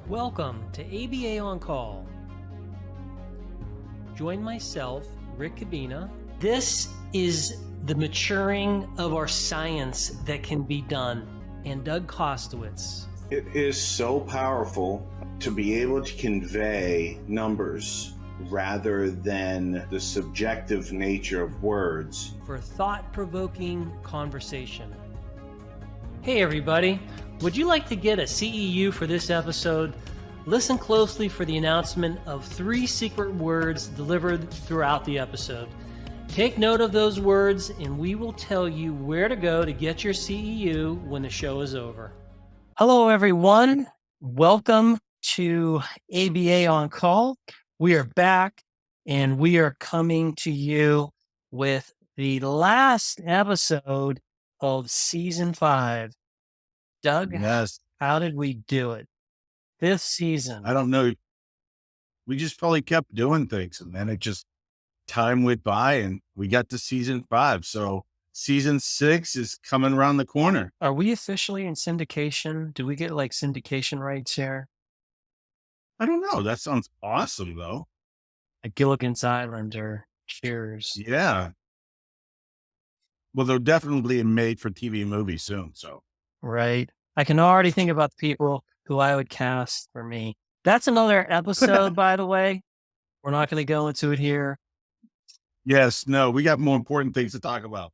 Welcome to ABA On Call. Join myself, Rick Kubina. This is the maturing of our science that can be done, and Doug Kostewicz. It is so powerful to be able to convey numbers rather than the subjective nature of words. For thought-provoking conversation. Hey everybody, would you like to get a CEU for this episode? Listen closely for the announcement of 3 secret words delivered throughout the episode. Take note of those words and we will tell you where to go to get your CEU when the show is over. Hello everyone, welcome to ABA On Call. We are back and we are coming to you with the last episode of season 5. Doug, yes. How did we do it this season? I don't know. We just probably kept doing things and then time went by and we got to season 5. So season 6 is coming around the corner. Are we officially in syndication? Do we get like syndication rights here? I don't know. That sounds awesome though. Like Gilligan's Island or Cheers. Yeah. Well, they're definitely made for TV movie soon. So. Right. I can already think about the people who I would cast for me. That's another episode, by the way. We're not going to go into it here. Yes, no, we got more important things to talk about.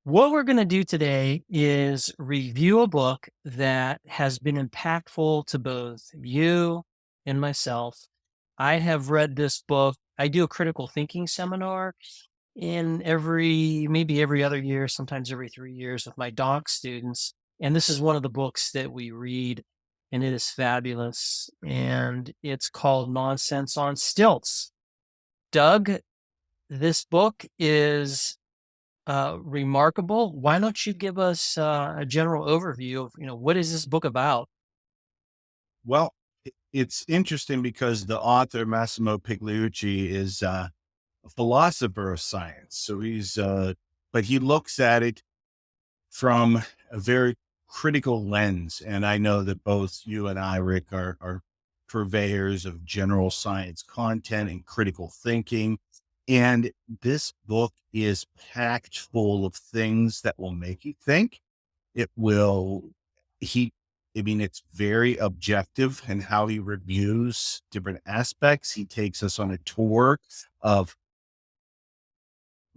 What we're going to do today is review a book that has been impactful to both you and myself. I have read this book. I do a critical thinking seminar maybe every other year, sometimes every 3 years with my doc students. And this is one of the books that we read, and it is fabulous. And it's called Nonsense on Stilts. Doug, this book is remarkable. Why don't you give us a general overview of, what is this book about? Well, it's interesting because the author, Massimo Pigliucci, is a philosopher of science. So but he looks at it from a very critical lens. And I know that both you and I, Rick, are purveyors of general science content and critical thinking. And this book is packed full of things that will make you think. It's very objective in how he reviews different aspects. He takes us on a tour of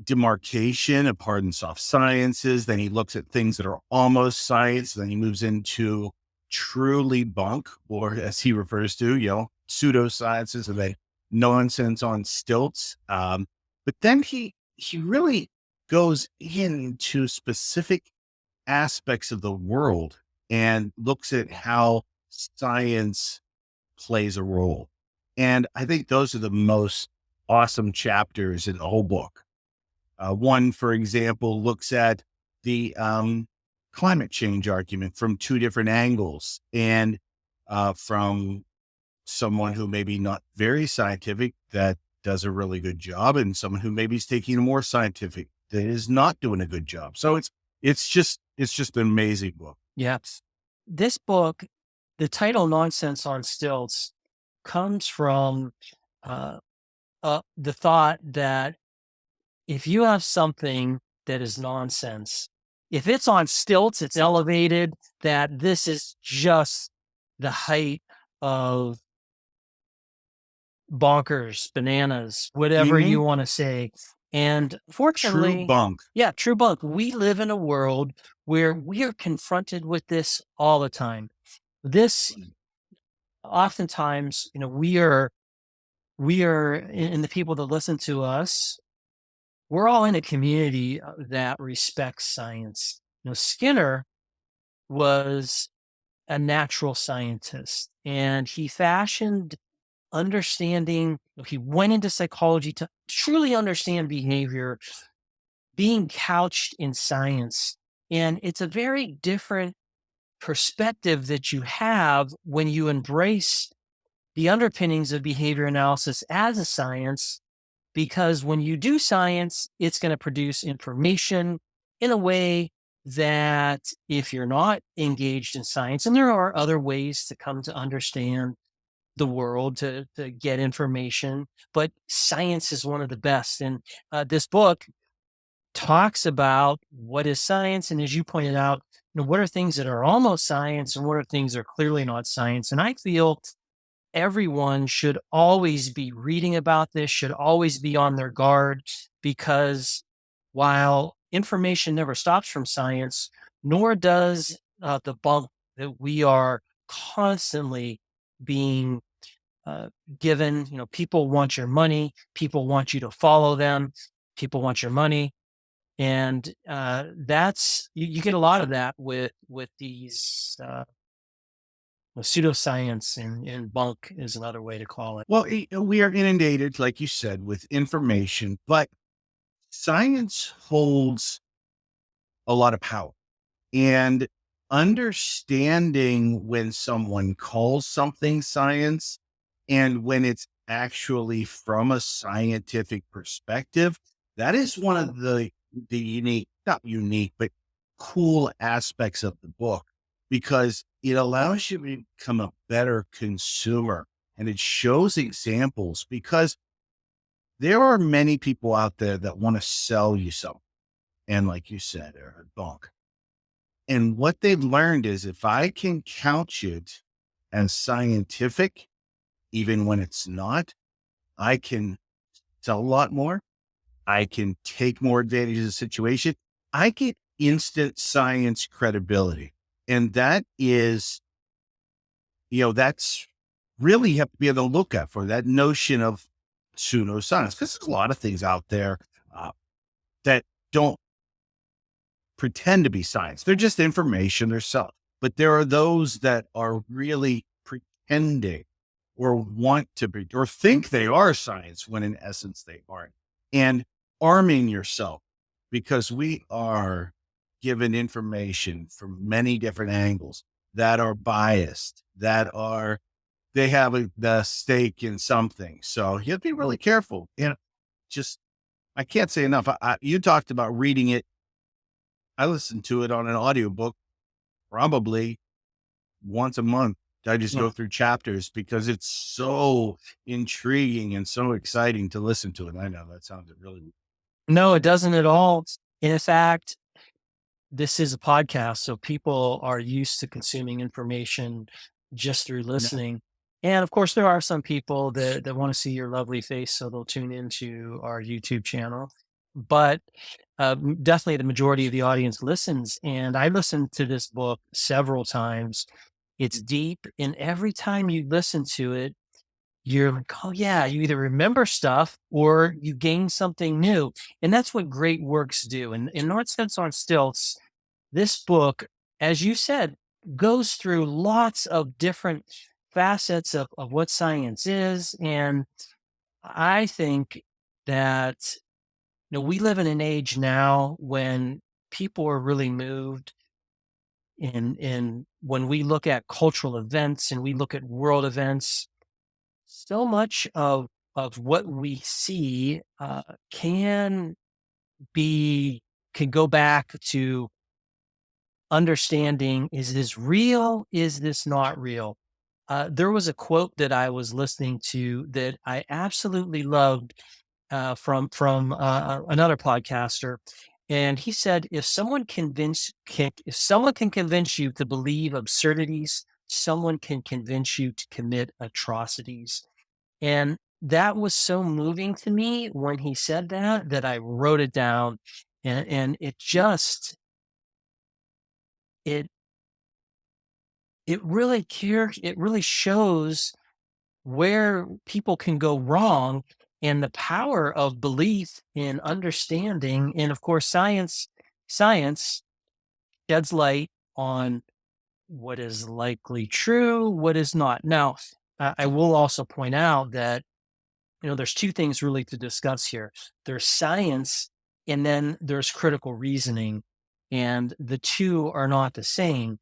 demarcation of hard and soft sciences. Then he looks at things that are almost science. Then he moves into truly bunk, or as he refers to, pseudosciences, and then nonsense on stilts. But then he really goes into specific aspects of the world and looks at how science plays a role. And I think those are the most awesome chapters in the whole book. One, for example, looks at the climate change argument from 2 different angles, and from someone who maybe not very scientific that does a really good job, and someone who maybe is taking a more scientific that is not doing a good job. So it's just an amazing book. Yes. This book, the title Nonsense on Stilts, comes from the thought that if you have something that is nonsense, if it's on stilts, it's elevated, that this is just the height of bonkers, bananas, whatever you want to say. And fortunately, true bunk. Yeah, true bunk. We live in a world where we are confronted with this all the time. This, oftentimes, we are, and the people that listen to us, we're all in a community that respects science. Skinner was a natural scientist, and he fashioned understanding. He went into psychology to truly understand behavior, being couched in science. And it's a very different perspective that you have when you embrace the underpinnings of behavior analysis as a science, because when you do science, it's going to produce information in a way that if you're not engaged in science, and there are other ways to come to understand the world to get information, but science is one of the best. And this book talks about what is science, and as you pointed out, what are things that are almost science, and what are things that are clearly not science. And I feel everyone should always be reading about this, should always be on their guard, because while information never stops from science, nor does the bunk that we are constantly being uh, given. People want your money, people want you to follow them, people want your money. And that's you get a lot of that with these pseudoscience, and bunk is another way to call it. Well, we are inundated, like you said, with information, but science holds a lot of power. And understanding when someone calls something science and when it's actually from a scientific perspective, that is one of the unique, not unique, but cool aspects of the book, because it allows you to become a better consumer and it shows examples, because there are many people out there that want to sell you something. And like you said, they're a bunk. And what they've learned is if I can couch it as scientific, even when it's not, I can sell a lot more. I can take more advantage of the situation. I get instant science credibility. And that is, that's really you have to be on the lookout for that notion of pseudoscience, because there's a lot of things out there that don't pretend to be science. They're just information themselves. But there are those that are really pretending or want to be or think they are science when in essence they aren't. And arming yourself, because we are given information from many different angles that are biased, they have the stake in something. So you have to be really careful. And just, I can't say enough. You talked about reading it. I listen to it on an audiobook probably once a month. I just go through chapters because it's so intriguing and so exciting to listen to it. I know that sounds really. No, it doesn't at all. In fact, this is a podcast, so people are used to consuming information just through listening. And of course, there are some people that want to see your lovely face, so they'll tune into our YouTube channel. But definitely the majority of the audience listens. And I listened to this book several times. It's deep. And every time you listen to it, you're like, oh, yeah, you either remember stuff or you gain something new. And that's what great works do. And in North Sense on Stilts, this book, as you said, goes through lots of different facets of what science is. And I think that we live in an age now when people are really moved in when we look at cultural events and we look at world events, so much of what we see be can go back to understanding, is this real? Is this not real? There was a quote that I was listening to that I absolutely loved from another podcaster, and he said, if someone can convince you to believe absurdities, someone can convince you to commit atrocities. And that was so moving to me when he said that I wrote it down, and it it really shows where people can go wrong, and the power of belief in understanding. And of course, science sheds light on what is likely true, what is not. Now, I will also point out that there's two things really to discuss here. There's science, and then there's critical reasoning, and the two are not the same.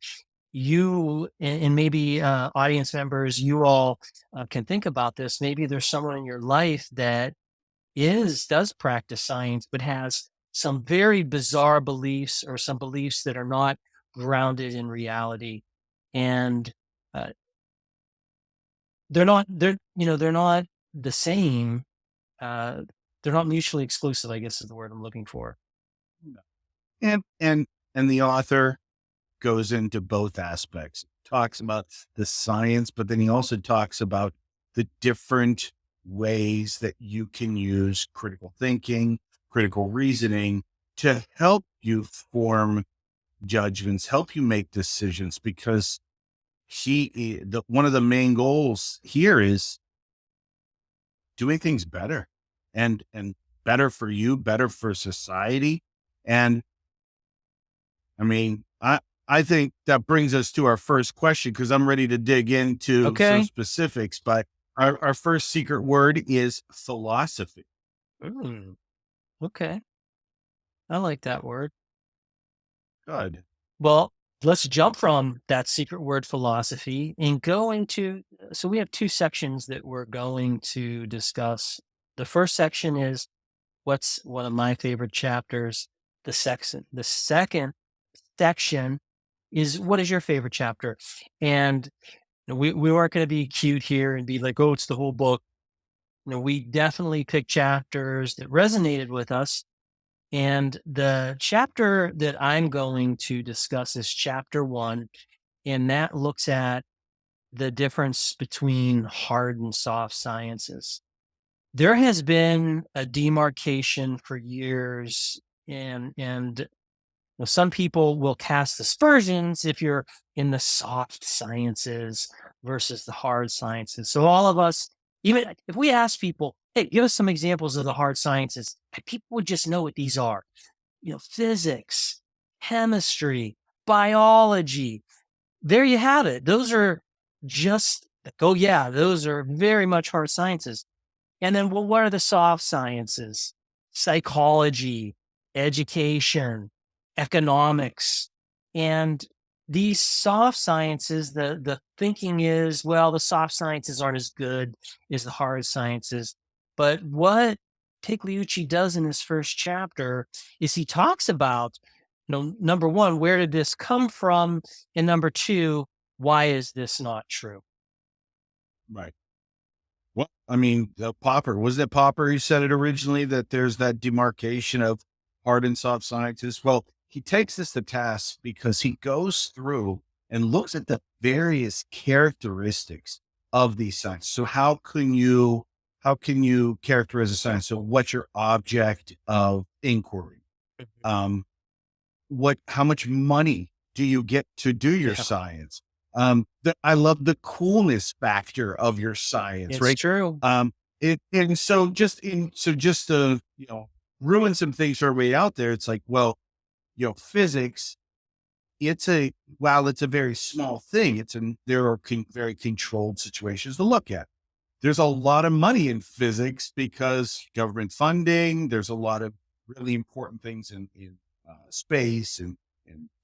You and maybe audience members, you all can think about this. Maybe there's someone in your life that does practice science, but has some very bizarre beliefs, or some beliefs that are not grounded in reality. And uh, they're not the same. Uh, they're not mutually exclusive, I guess is the word I'm looking for. And the author goes into both aspects, talks about the science, but then he also talks about the different ways that you can use critical thinking, critical reasoning to help you form judgments, help you make decisions, because one of the main goals here is doing things better and better for you, better for society. And I mean, I think that brings us to our first question, because I'm ready to dig into some Okay. specifics. But our first secret word is philosophy. Mm, okay. I like that word. Good. Well, let's jump from that secret word philosophy and go into, so we have two sections that we're going to discuss. The first section is what's one of my favorite chapters. The second section is what is your favorite chapter? And we weren't going to be cute here and be like, oh, it's the whole book. We definitely picked chapters that resonated with us. And the chapter that I'm going to discuss is chapter 1, and that looks at the difference between hard and soft sciences. There has been a demarcation for years, and some people will cast aspersions if you're in the soft sciences versus the hard sciences. So all of us, even if we ask people, hey, give us some examples of the hard sciences, people would just know what these are. Physics, chemistry, biology. There you have it. Those are just, oh yeah, those are very much hard sciences. And then, well, what are the soft sciences? Psychology, education, economics. And these soft sciences, the thinking is, well, the soft sciences aren't as good as the hard sciences. But what Pigliucci does in his first chapter is he talks about, number one, where did this come from? And number two, why is this not true? Right. Well, I mean, Popper, wasn't it Popper who said it originally, that there's that demarcation of hard and soft sciences? Well, he takes this to task because he goes through and looks at the various characteristics of these sciences. So how can you characterize a science? So what's your object of inquiry? Um, how much money do you get to do your Yeah, science? I love the coolness factor of your science, it's right? true. Um, and so just to, ruin some things for everybody out there, it's like, well, physics, while it's a very small thing, there are very controlled situations to look at. There's a lot of money in physics because government funding, there's a lot of really important things in space and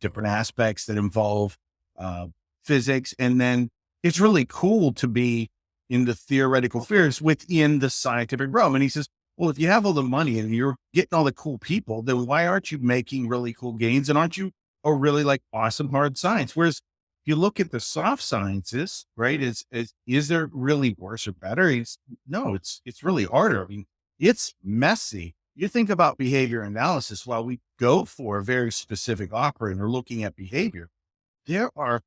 different aspects that involve uh, physics. And then it's really cool to be in the theoretical spheres within the scientific realm. And he says, well, if you have all the money and you're getting all the cool people, then why aren't you making really cool gains? And aren't you a really like awesome hard science? Whereas if you look at the soft sciences, right, is there really worse or better? No, it's really harder. I mean, it's messy. You think about behavior analysis. While we go for a very specific operator or looking at behavior, there are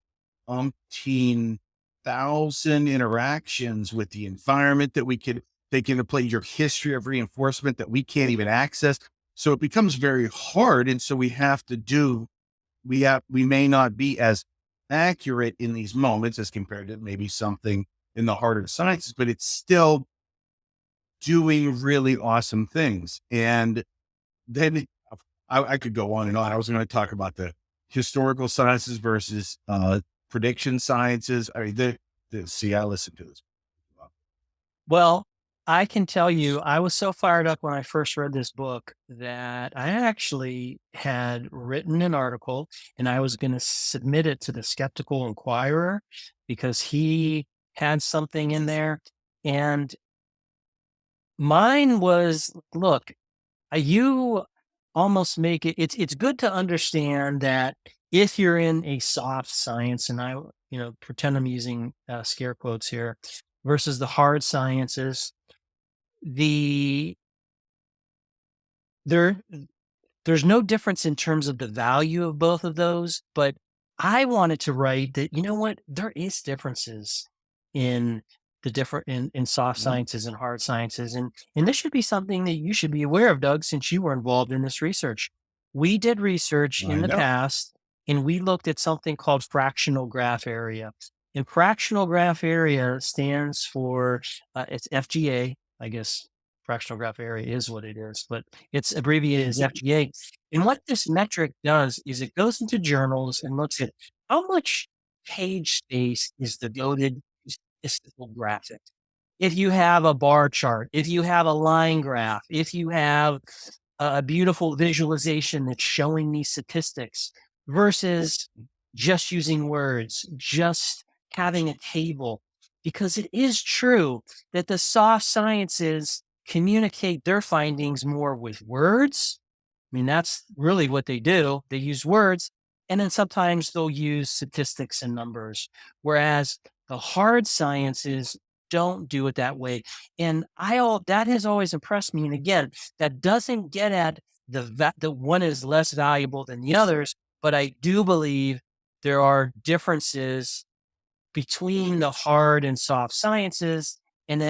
umpteen thousand interactions with the environment that we could take into play, your history of reinforcement that we can't even access. So it becomes very hard. And so we may not be as accurate in these moments as compared to maybe something in the harder sciences, but it's still doing really awesome things. And then I could go on and on. I was going to talk about the historical sciences versus prediction sciences. I mean, see, I listened to this. Well, I can tell you, I was so fired up when I first read this book that I actually had written an article and I was going to submit it to the Skeptical Inquirer because he had something in there. And mine was, look, you almost make it, it's good to understand that if you're in a soft science, and I, pretend I'm using scare quotes here, versus the hard sciences, the there there's no difference in terms of the value of both of those, but I wanted to write that, you know what, there is differences in in soft Yeah, sciences and hard sciences. And this should be something that you should be aware of, Doug, since you were involved in this research. We did research in I the know. past and we looked at something called fractional graph area. And fractional graph area stands for it's FGA, I guess fractional graph area is what it is, but it's abbreviated as FGA. And what this metric does is it goes into journals and looks at how much page space is devoted to statistical graphic. If you have a bar chart, if you have a line graph, if you have a beautiful visualization that's showing these statistics versus just using words, just having a table, because it is true that the soft sciences communicate their findings more with words. I mean, that's really what they do. They use words, and then sometimes they'll use statistics and numbers, whereas the hard sciences don't do it that way. And that has always impressed me. And again, that doesn't get at the one is less valuable than the others, but I do believe there are differences between the hard and soft sciences. And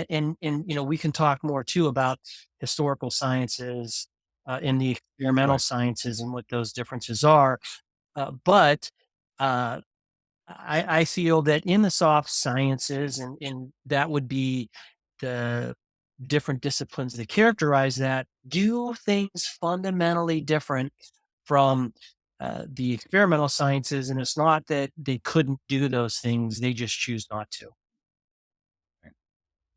we can talk more too about historical sciences in the experimental Right. sciences and what those differences are. But uh, I feel that in the soft sciences, and that would be the different disciplines that characterize that, do things fundamentally different from the experimental sciences. And it's not that they couldn't do those things, they just choose not to.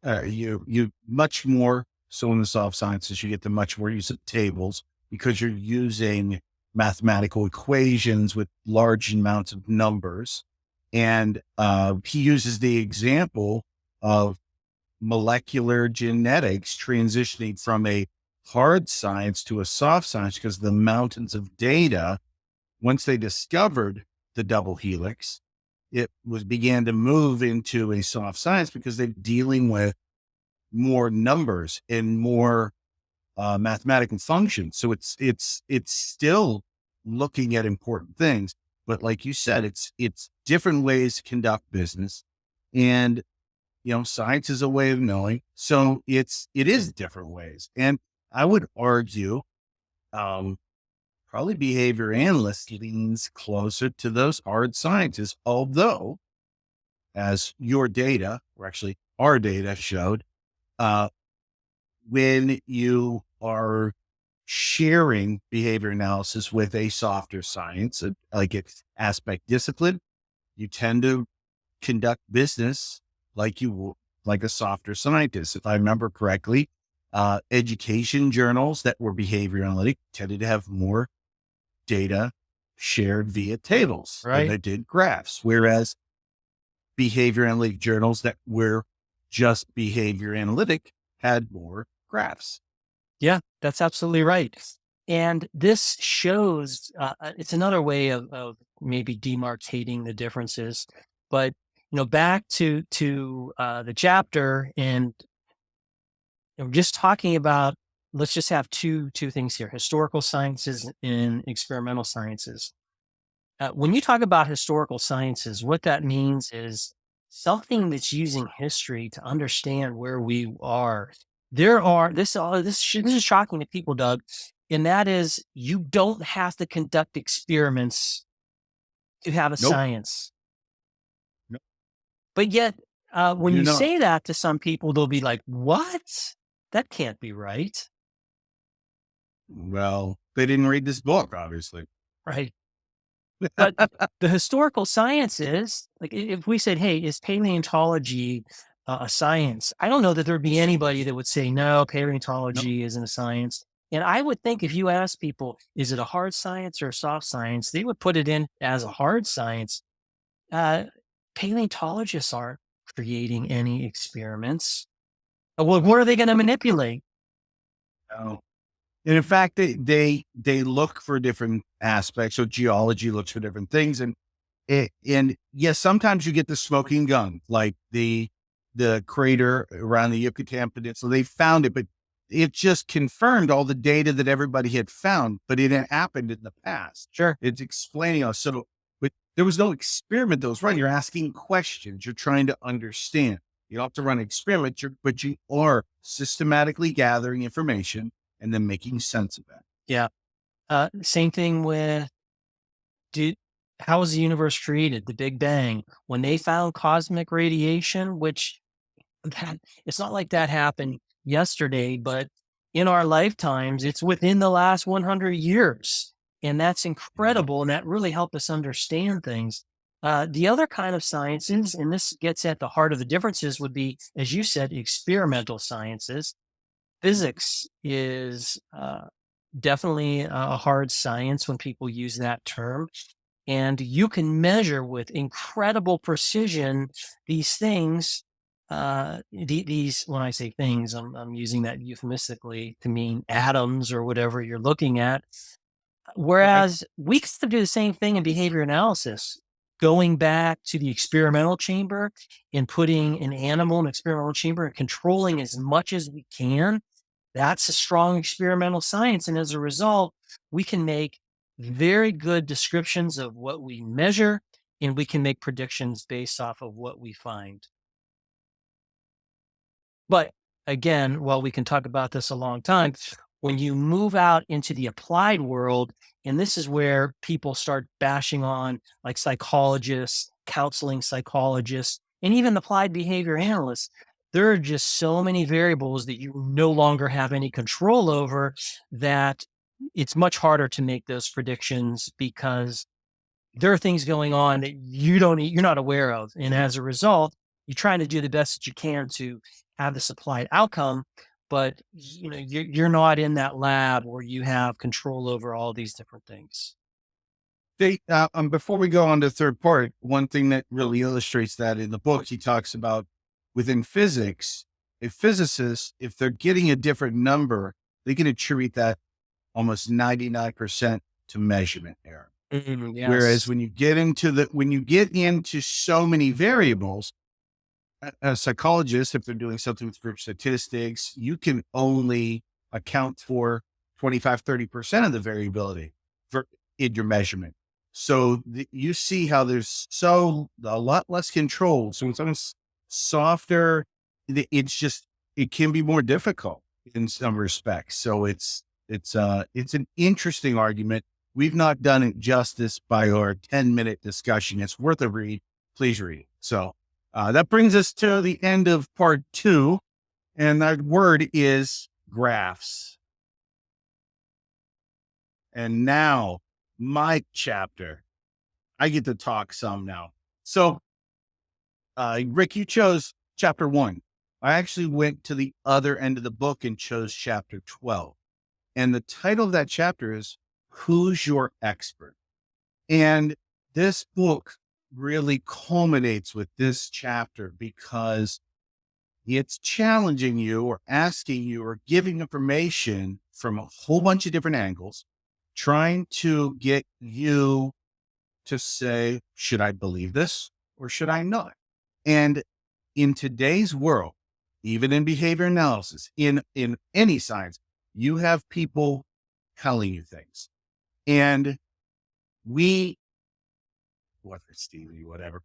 You much more so in the soft sciences, you get the much more use of tables because you're using mathematical equations with large amounts of numbers. And he uses the example of molecular genetics transitioning from a hard science to a soft science because the mountains of data, once they discovered the double helix, it was began to move into a soft science because they're dealing with more numbers and more mathematical functions. So it's still looking at important things, but like you said, it's different ways to conduct business, and science is a way of knowing. So it is different ways, and I would argue um, probably behavior analyst leans closer to those hard sciences, although as your data, or actually our data showed, uh, when you are sharing behavior analysis with a softer science, like its aspect discipline, you tend to conduct business like like a softer scientist. If I remember correctly, education journals that were behavior analytic tended to have more data shared via tables than Right. they did graphs, whereas behavior analytic journals that were just behavior analytic had more graphs. Yeah, that's absolutely right. And this shows it's another way of maybe demarcating the differences. But back to the chapter, and just talking about, let's just have two things here: historical sciences and experimental sciences. When you talk about historical sciences, what that means is something that's using history to understand where we are. There are this is shocking to people, Doug, and that is you don't have to conduct experiments to have a Nope. science. Nope. But yet, You when do you not. say that to some people, they'll be like, "What? That can't be right." Well, they didn't read this book, obviously. Right. But the historical sciences, like if we said, "Hey, is paleontology a science?" I don't know that there'd be anybody that would say, "No, No, paleontology isn't a science." And I would think if you ask people, "Is it a hard science or a soft science?" They would put it in as a hard science. Uh, Paleontologists aren't creating any experiments. Well, what are they going to manipulate? no. And in fact, they look for different aspects. So geology looks for different things, and yes, sometimes you get the smoking gun, like the the crater around the Yucatan Peninsula. They found it, but it just confirmed all the data that everybody had found, but it had happened in the past. Sure. It's explaining us. So, but there was no experiment that was run. You're asking questions. You're trying to understand. You don't have to run an experiment, but you are systematically gathering information and then making sense of that. Yeah. Same thing with how was the universe created? The Big Bang. When they found cosmic radiation, which it's not like that happened yesterday, but in our lifetimes, it's within the last 100 years. And that's incredible. And that really helped us understand things. The other kind of sciences, and this gets at the heart of the differences, would be, as you said, experimental sciences. Physics is definitely a hard science when people use that term. And you can measure with incredible precision these things. These, when I say things, I'm using that euphemistically to mean atoms or whatever you're looking at. Right. Whereas we can do the same thing in behavior analysis, going back to the experimental chamber and putting an animal in an experimental chamber and controlling as much as we can. That's a strong experimental science. And as a result, we can make very good descriptions of what we measure, and we can make predictions based off of what we find. But again, while we can talk about this a long time, when you move out into the applied world, and this is where people start bashing on like psychologists, counseling psychologists, and even applied behavior analysts, there are just so many variables that you no longer have any control over that it's much harder to make those predictions because there are things going on that you're not aware of. And as a result, you're trying to do the best that you can to have the supplied outcome, but you're not in that lab where you have control over all these different things. Before we go on to the third part, one thing that really illustrates that in the book, he talks about within physics, a physicist, if they're getting a different number, they can attribute that almost 99% to measurement error. Whereas Yes. when you get into so many variables, a psychologist, if they're doing something with group statistics, you can only account for 25, 30% of the variability in your measurement. So you see how there's a lot less control. So it's almost softer. It can be more difficult in some respects. So it's an interesting argument. We've not done it justice by our 10-minute discussion. It's worth a read. Please read it. So that brings us to the end of part 2. And that word is graphs. And now my chapter, I get to talk some now. So Rick, you chose chapter 1. I actually went to the other end of the book and chose chapter 12. And the title of that chapter is Who's Your Expert? And this book really culminates with this chapter because it's challenging you or asking you or giving information from a whole bunch of different angles, trying to get you to say, should I believe this or should I not? And in today's world, even in behavior analysis, in any science, you have people telling you things. And whether it's Stevie, whatever,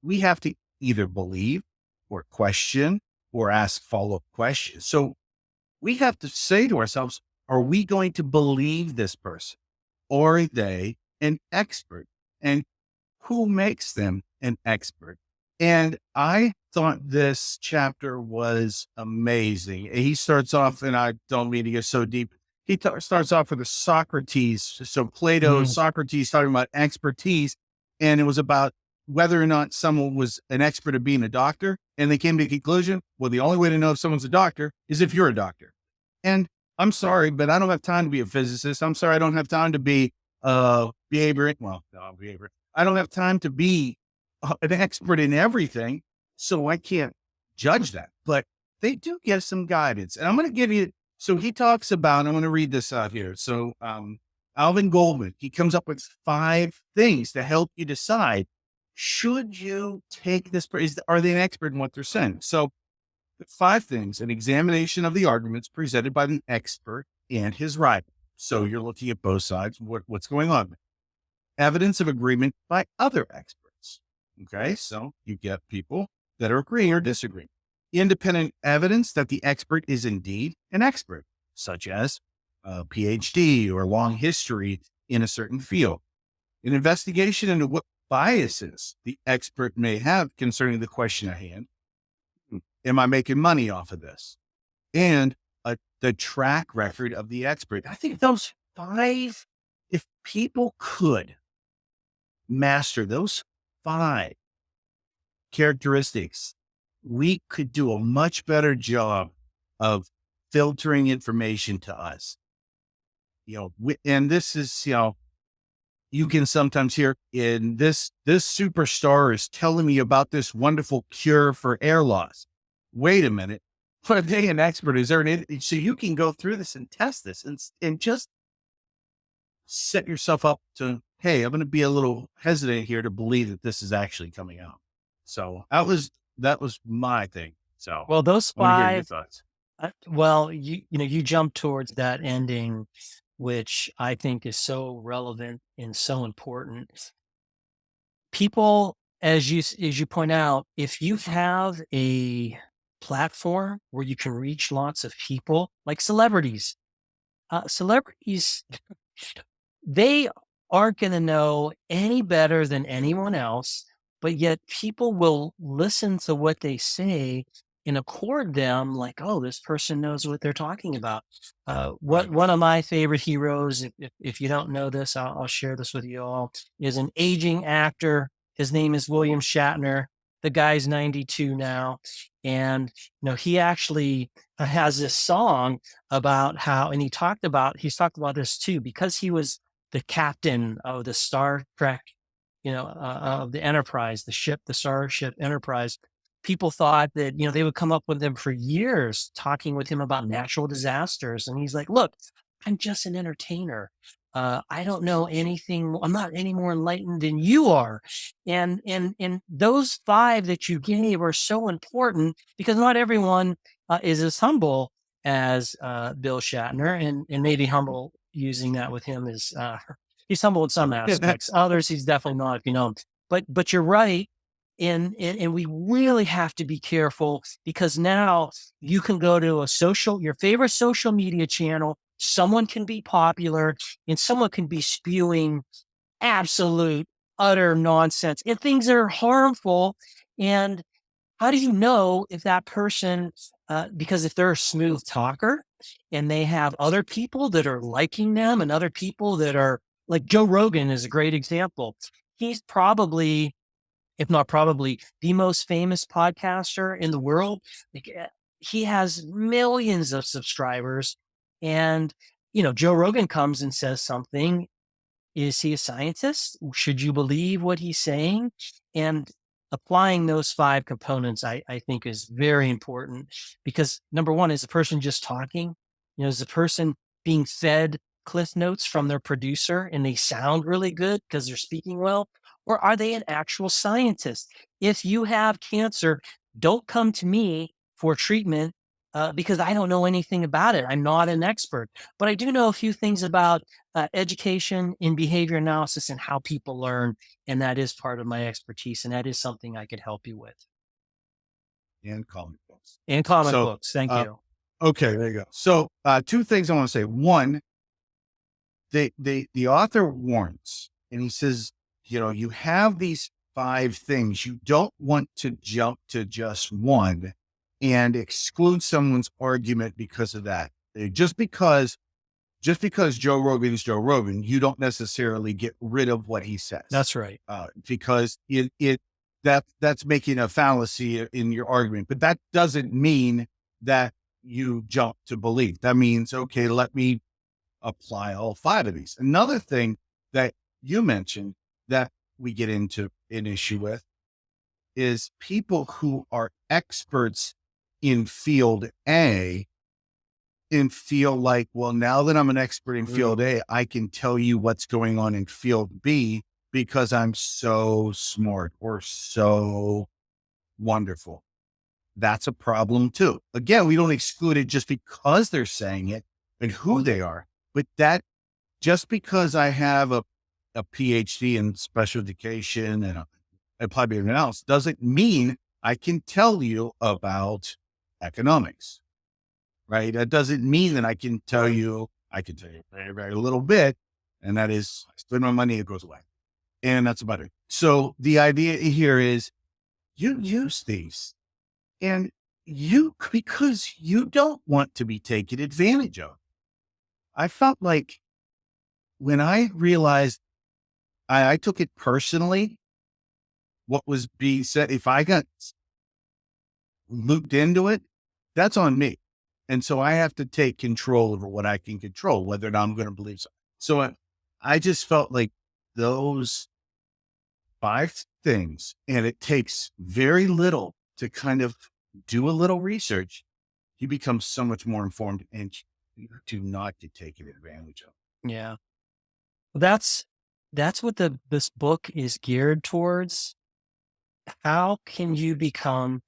we have to either believe or question or ask follow-up questions. So we have to say to ourselves, are we going to believe this person? Or are they an expert? And who makes them an expert? And I thought this chapter was amazing. He starts off, and I don't mean to get so deep. He starts off with a Socrates. So Plato, Mhm. Socrates talking about expertise. And it was about whether or not someone was an expert at being a doctor. And they came to the conclusion, well, the only way to know if someone's a doctor is if you're a doctor. And I'm sorry, but I don't have time to be a physicist. I'm sorry, I don't have time to be behavior. I don't have time to be an expert in everything, so I can't judge that. But they do give some guidance, and I'm going to give you. So he talks about. I'm going to read this out here. So Alvin Goldman, he comes up with 5 things to help you decide should you take this? Are they an expert in what they're saying? So, the 5 things: an examination of the arguments presented by an expert and his rival. So you're looking at both sides, what's going on. Evidence of agreement by other experts. Okay, so you get people that are agreeing or disagreeing. Independent evidence that the expert is indeed an expert, such as a Ph.D. or long history in a certain field. An investigation into what biases the expert may have concerning the question at hand. Am I making money off of this? And the track record of the expert. I think those 5, if people could master those 5 characteristics, we could do a much better job of filtering information to us. And this is, you can sometimes hear in this superstar is telling me about this wonderful cure for air loss. Wait a minute. Are they an expert? Is there so you can go through this and test this and just set yourself up to, hey, I'm going to be a little hesitant here to believe that this is actually coming out. So that was my thing. So Well, those I want to hear your 5, thoughts. well, you jump towards that ending, which I think is so relevant and so important. People, as you point out, if you have a platform where you can reach lots of people, like celebrities, celebrities, they aren't going to know any better than anyone else, but yet people will listen to what they say and accord them like, oh, this person knows what they're talking about. Right. One of my favorite heroes, if you don't know this, I'll share this with you all, is an aging actor. His name is William Shatner. The guy's 92 now. And, he actually has this song about how, and he's talked about this too, because he was the captain of the Star Trek, of the Enterprise, the Starship Enterprise. People thought that, they would come up with him for years talking with him about natural disasters. And he's like, look, I'm just an entertainer. I don't know anything. I'm not any more enlightened than you are. And those 5 that you gave are so important because not everyone is as humble as Bill Shatner, and maybe humble using that with him is he's humble in some aspects. Others, he's definitely not, But you're right, and we really have to be careful because now you can go to your favorite social media channel. Someone can be popular, and someone can be spewing absolute utter nonsense and things that are harmful. And how do you know if that person, because if they're a smooth talker and they have other people that are liking them and other people that are like Joe Rogan is a great example. He's probably, if not probably, the most famous podcaster in the world. Like, he has millions of subscribers. And, Joe Rogan comes and says something. Is he a scientist? Should you believe what he's saying? And applying those 5 components, I think is very important because number one, is the person just talking? Is the person being fed cliff notes from their producer and they sound really good because they're speaking well? Or are they an actual scientist? If you have cancer, don't come to me for treatment because I don't know anything about it. I'm not an expert, but I do know a few things about education in behavior analysis and how people learn. And that is part of my expertise. And that is something I could help you with. And comic books. And comic So, books. Thank you. Okay, there you go. So 2 things I want to say. One, the author warns, and he says, you have these 5 things. You don't want to jump to just one and exclude someone's argument because of that. Just because Joe Rogan is Joe Rogan, you don't necessarily get rid of what he says. That's right. Because that's making a fallacy in your argument, but that doesn't mean that you jump to belief. That means, okay, let me apply all 5 of these. Another thing that you mentioned that we get into an issue with is people who are experts in field A and feel like, well, now that I'm an expert in field A, I can tell you what's going on in field B because I'm so smart or so wonderful. That's a problem too. Again, we don't exclude it just because they're saying it and who they are, but that just because I have a PhD in special education and applied behavior analysis doesn't mean I can tell you about economics, right? That doesn't mean that I can tell you very, very little bit. And that is, I spend my money, it goes away. And that's about it. So the idea here is you use these and because you don't want to be taken advantage of. I felt like when I realized I took it personally, what was being said, if I got looped into it, that's on me. And so I have to take control over what I can control, whether or not I'm going to believe so. So I just felt like those 5 things, and it takes very little to kind of do a little research. You become so much more informed and you do not get taken advantage of. Yeah. That's what this book is geared towards. How can you become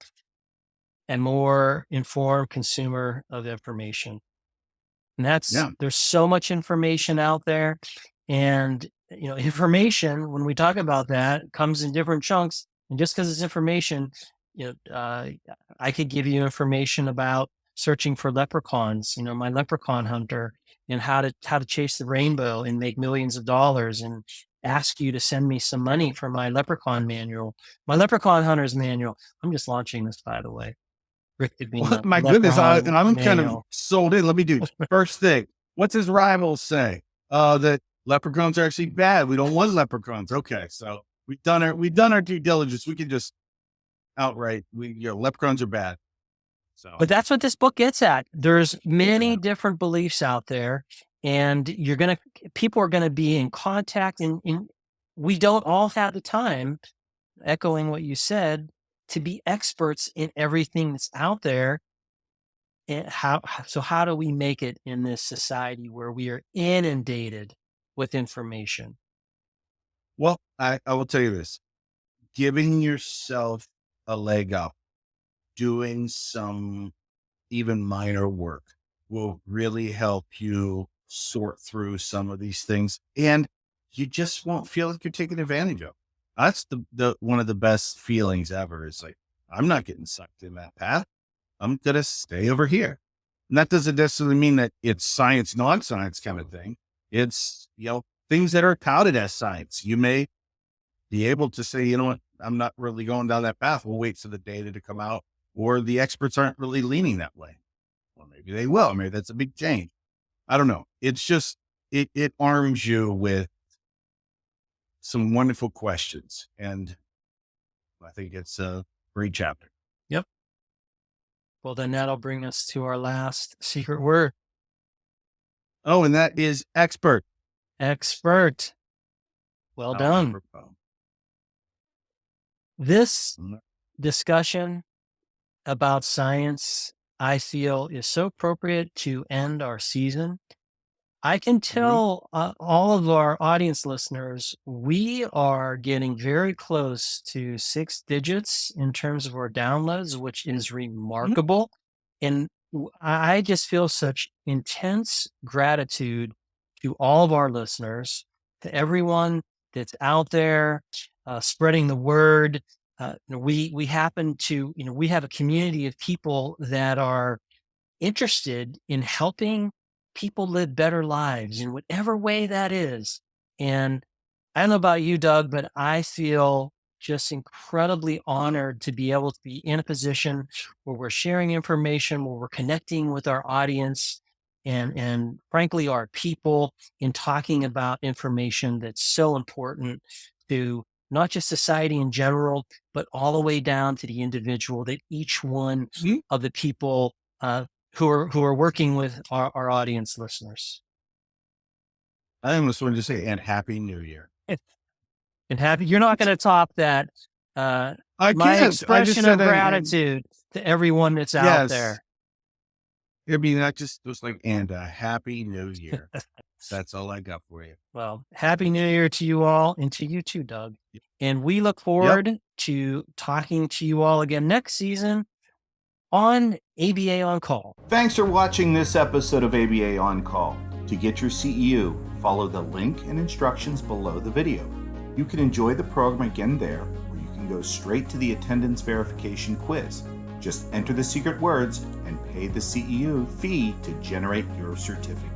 a more informed consumer of information? And Yeah. there's so much information out there. And, information, when we talk about that, comes in different chunks. And just because it's information, I could give you information about searching for leprechauns, my leprechaun hunter, and how to chase the rainbow and make millions of dollars, and ask you to send me some money for my leprechaun manual, my leprechaun hunter's manual. I'm just launching this, by the way. Rick Well, Kubina, my goodness, leprechaun I'm kind of manual. sold in. Let me do first thing. What's his rivals say? That leprechauns are actually bad. We don't want leprechauns. Okay, so we've done our due diligence. We can just outright leprechauns are bad. So But that's what this book gets at. There's many yeah. different beliefs out there, and people are gonna be in contact, and we don't all have the time, echoing what you said, to be experts in everything that's out there. And how do we make it in this society where we are inundated with information? Well, I will tell you this: giving yourself a leg up, doing some even minor work will really help you sort through some of these things. And you just won't feel like you're taken advantage of. That's the one of the best feelings ever is like, I'm not getting sucked in that path. I'm going to stay over here. And that doesn't necessarily mean that it's science, non-science kind of thing. It's, things that are touted as science. You may be able to say, you know what, I'm not really going down that path. We'll wait for the data to come out, or the experts aren't really leaning that way. Well, maybe they will. Maybe that's a big change. I don't know. It's just, it arms you with some wonderful questions. And I think it's a great chapter. Yep. Well, then that'll bring us to our last secret word: Oh, and that is expert. expert. Well How done. apropos. This discussion about science, I feel, is so appropriate to end our season. I can tell all of our audience listeners, we are getting very close to 6 digits in terms of our downloads, which is remarkable. And I just feel such intense gratitude to all of our listeners, to everyone that's out there spreading the word. We happen to, we have a community of people that are interested in helping people live better lives in whatever way that is. And I don't know about you, Doug, but I feel just incredibly honored to be able to be in a position where we're sharing information, where we're connecting with our audience and frankly our people, in talking about information that's so important to not just society in general, but all the way down to the individual, that each one of the people who are working with our audience listeners. I almost wanted to say, and Happy New Year. And happy, you're not going to top that. I My can't. I just expression said of gratitude to everyone that's out yes. there. I mean, that just was like, and a Happy New Year. That's all I got for you. Well, Happy New Year to you all and to you too, Doug. And we look forward to talking to you all again next season on ABA On Call. Thanks for watching this episode of ABA On Call. To get your CEU, follow the link and instructions below the video. You can enjoy the program again there, or you can go straight to the attendance verification quiz. Just enter the secret words and pay the CEU fee to generate your certificate.